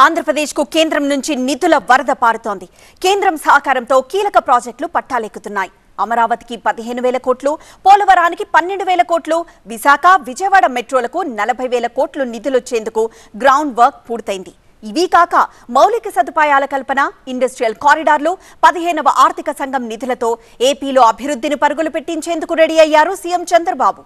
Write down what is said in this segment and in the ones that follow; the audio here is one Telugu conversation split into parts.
ఆంధ్రప్రదేశ్కు కేంద్రం నుంచి నిధుల వరద పారుతోంది. కేంద్రం సహకారంతో కీలక ప్రాజెక్టులు పట్టాలెక్కుతున్నాయి. అమరావతికి 15,000 కోట్లు, పోలవరానికి 12,000 కోట్లు, విశాఖ, విజయవాడ మెట్రోలకు 40,000 కోట్లు నిధులొచ్చేందుకు గ్రౌండ్ వర్క్ పూర్తయింది. ఇవీ కాక మౌలిక సదుపాయాల కల్పన, ఇండస్ట్రియల్ కారిడార్లు, 15వ ఆర్థిక సంఘం నిధులతో ఏపీలో అభివృద్ధిని పరుగులు పెట్టించేందుకు రెడీ అయ్యారు సీఎం చంద్రబాబు.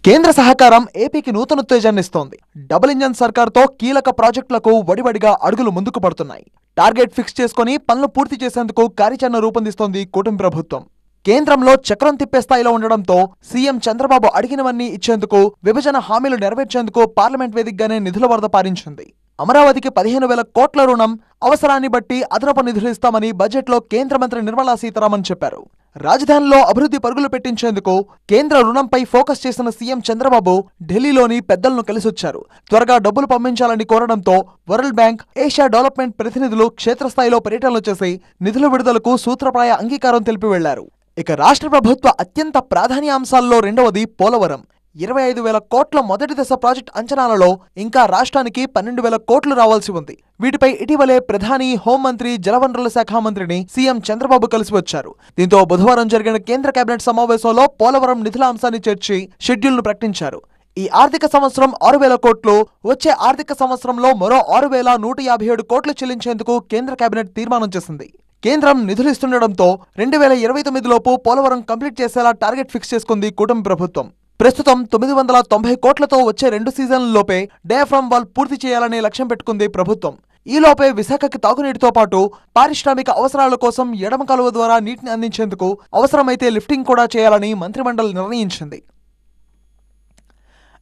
కేంద్ర సహకారం ఏపీకి నూతన ఉత్తేజాన్నిస్తోంది. డబుల్ ఇంజన్ సర్కార్తో కీలక ప్రాజెక్టులకు వడివడిగా అడుగులు ముందుకు పడుతున్నాయి. టార్గెట్ ఫిక్స్ చేసుకుని పనులు పూర్తి చేసేందుకు కార్యాచరణ రూపొందిస్తోంది కూటమి ప్రభుత్వం. కేంద్రంలో చక్రం తిప్పే స్థాయిలో ఉండడంతో సీఎం చంద్రబాబు అడిగినవన్నీ ఇచ్చేందుకు, విభజన హామీలు నెరవేర్చేందుకు పార్లమెంట్ వేదికగానే నిధుల వరద పారించింది. అమరావతికి 15,000 కోట్ల రుణం, అవసరాన్ని బట్టి అదనపు నిధులు ఇస్తామని బడ్జెట్లో కేంద్ర మంత్రి నిర్మలా సీతారామన్ చెప్పారు. రాజధానిలో అభివృద్ధి పరుగులు పెట్టించేందుకు కేంద్ర రుణంపై ఫోకస్ చేసిన సీఎం చంద్రబాబు ఢిల్లీలోని పెద్దలను కలిసొచ్చారు. త్వరగా డబ్బులు పంపించాలని కోరడంతో వరల్డ్ బ్యాంక్, ఏషియా డెవలప్మెంట్ ప్రతినిధులు క్షేత్రస్థాయిలో పర్యటనలు చేసి నిధుల విడుదలకు సూత్రప్రాయ అంగీకారం తెలిపి వెళ్లారు. ఇక రాష్ట్ర ప్రభుత్వ అత్యంత ప్రాధాన్యాంశాల్లో రెండవది పోలవరం. 25,000 కోట్ల మొదటి దశ ప్రాజెక్ట్ అంచనాలలో ఇంకా రాష్ట్రానికి 12,000 కోట్లు రావాల్సి ఉంది. వీటిపై ఇటీవలే ప్రధాని, హోంమంత్రి, జలవనరుల శాఖ మంత్రిని సీఎం చంద్రబాబు కలిసి వచ్చారు. దీంతో బుధవారం జరిగిన కేంద్ర కేబినెట్ సమావేశంలో పోలవరం నిధుల అంశాన్ని చేర్చి షెడ్యూల్ను ప్రకటించారు. ఈ ఆర్థిక సంవత్సరం 6,000 కోట్లు, వచ్చే ఆర్థిక సంవత్సరంలో మరో 6,157 కోట్లు చెల్లించేందుకు కేంద్ర కేబినెట్ తీర్మానం చేసింది. కేంద్రం నిధులిస్తుండటంతో 2029 లోపు పోలవరం కంప్లీట్ చేసేలా టార్గెట్ ఫిక్స్ చేసుకుంది కూటమి ప్రభుత్వం. ప్రస్తుతం 990 కోట్లతో వచ్చే 2 సీజన్లలోపే డయాఫ్రామ్ వాల్ పూర్తి చేయాలనే లక్ష్యం పెట్టుకుంది ప్రభుత్వం. ఈలోపే విశాఖకి తాగునీటితో పాటు పారిశ్రామిక అవసరాల కోసం ఎడమ కాలువ ద్వారా నీటిని అందించేందుకు అవసరమైతే లిఫ్టింగ్ కూడా చేయాలని మంత్రిమండలి నిర్ణయించింది.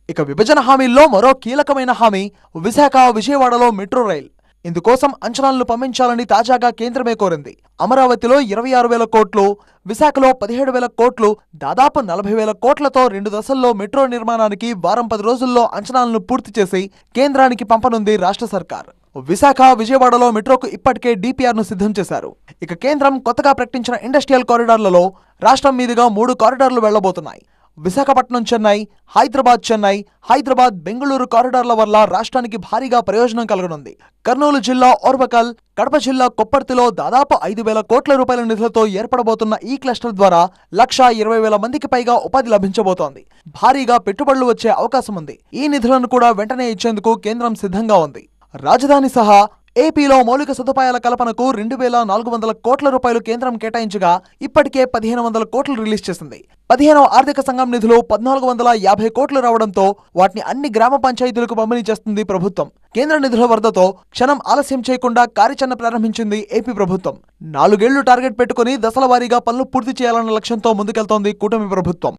ఇక విభజన హామీల్లో మరో కీలకమైన హామీ విశాఖ, విజయవాడలో మెట్రో రైల్. ఇందుకోసం అంచనాలను పంపించాలని తాజాగా కేంద్రమే కోరింది. అమరావతిలో 26,000 కోట్లు, విశాఖలో 17,000 కోట్లు, దాదాపు 40,000 కోట్లతో 2 దశల్లో మెట్రో నిర్మాణానికి వారం 10 రోజుల్లో అంచనాలను పూర్తి చేసి కేంద్రానికి పంపనుంది రాష్ట్ర సర్కార్. విశాఖ, విజయవాడలో మెట్రోకు ఇప్పటికే డిపిఆర్ను సిద్ధం చేశారు. ఇక కేంద్రం కొత్తగా ప్రకటించిన ఇండస్ట్రియల్ కారిడార్లలో రాష్ట్రం మీదుగా 3 కారిడార్లు వెళ్లబోతున్నాయి. విశాఖపట్నం చెన్నై, హైదరాబాద్ చెన్నై, హైదరాబాద్ బెంగళూరు కారిడార్ల వల్ల రాష్ట్రానికి భారీగా ప్రయోజనం కలగనుంది. కర్నూలు జిల్లా ఓర్వకల్, కడప జిల్లా కొప్పర్తిలో దాదాపు 5,000 కోట్ల రూపాయల నిధులతో ఏర్పడబోతున్న ఈ క్లస్టర్ ద్వారా 1,20,000 మందికి పైగా ఉపాధి లభించబోతోంది. భారీగా పెట్టుబడులు వచ్చే అవకాశం ఉంది. ఈ నిధులను కూడా వెంటనే ఇచ్చేందుకు కేంద్రం సిద్ధంగా ఉంది. రాజధాని సహా ఏపీలో మౌలిక సదుపాయాల కల్పనకు 2,400 కోట్ల రూపాయలు కేంద్రం కేటాయించగా ఇప్పటికే 1,500 కోట్లు రిలీజ్ చేసింది. 15వ ఆర్థిక సంఘం నిధులు 1,450 కోట్లు రావడంతో వాటిని అన్ని గ్రామ పంచాయతీలకు పంపిణీ చేస్తుంది ప్రభుత్వం. కేంద్ర నిధుల వరదతో క్షణం ఆలస్యం చేయకుండా కార్యాచరణ ప్రారంభించింది ఏపీ ప్రభుత్వం. 4 ఏళ్లు టార్గెట్ పెట్టుకుని దశల వారీగా పనులు పూర్తి చేయాలన్న లక్ష్యంతో ముందుకెళ్తోంది కూటమి ప్రభుత్వం.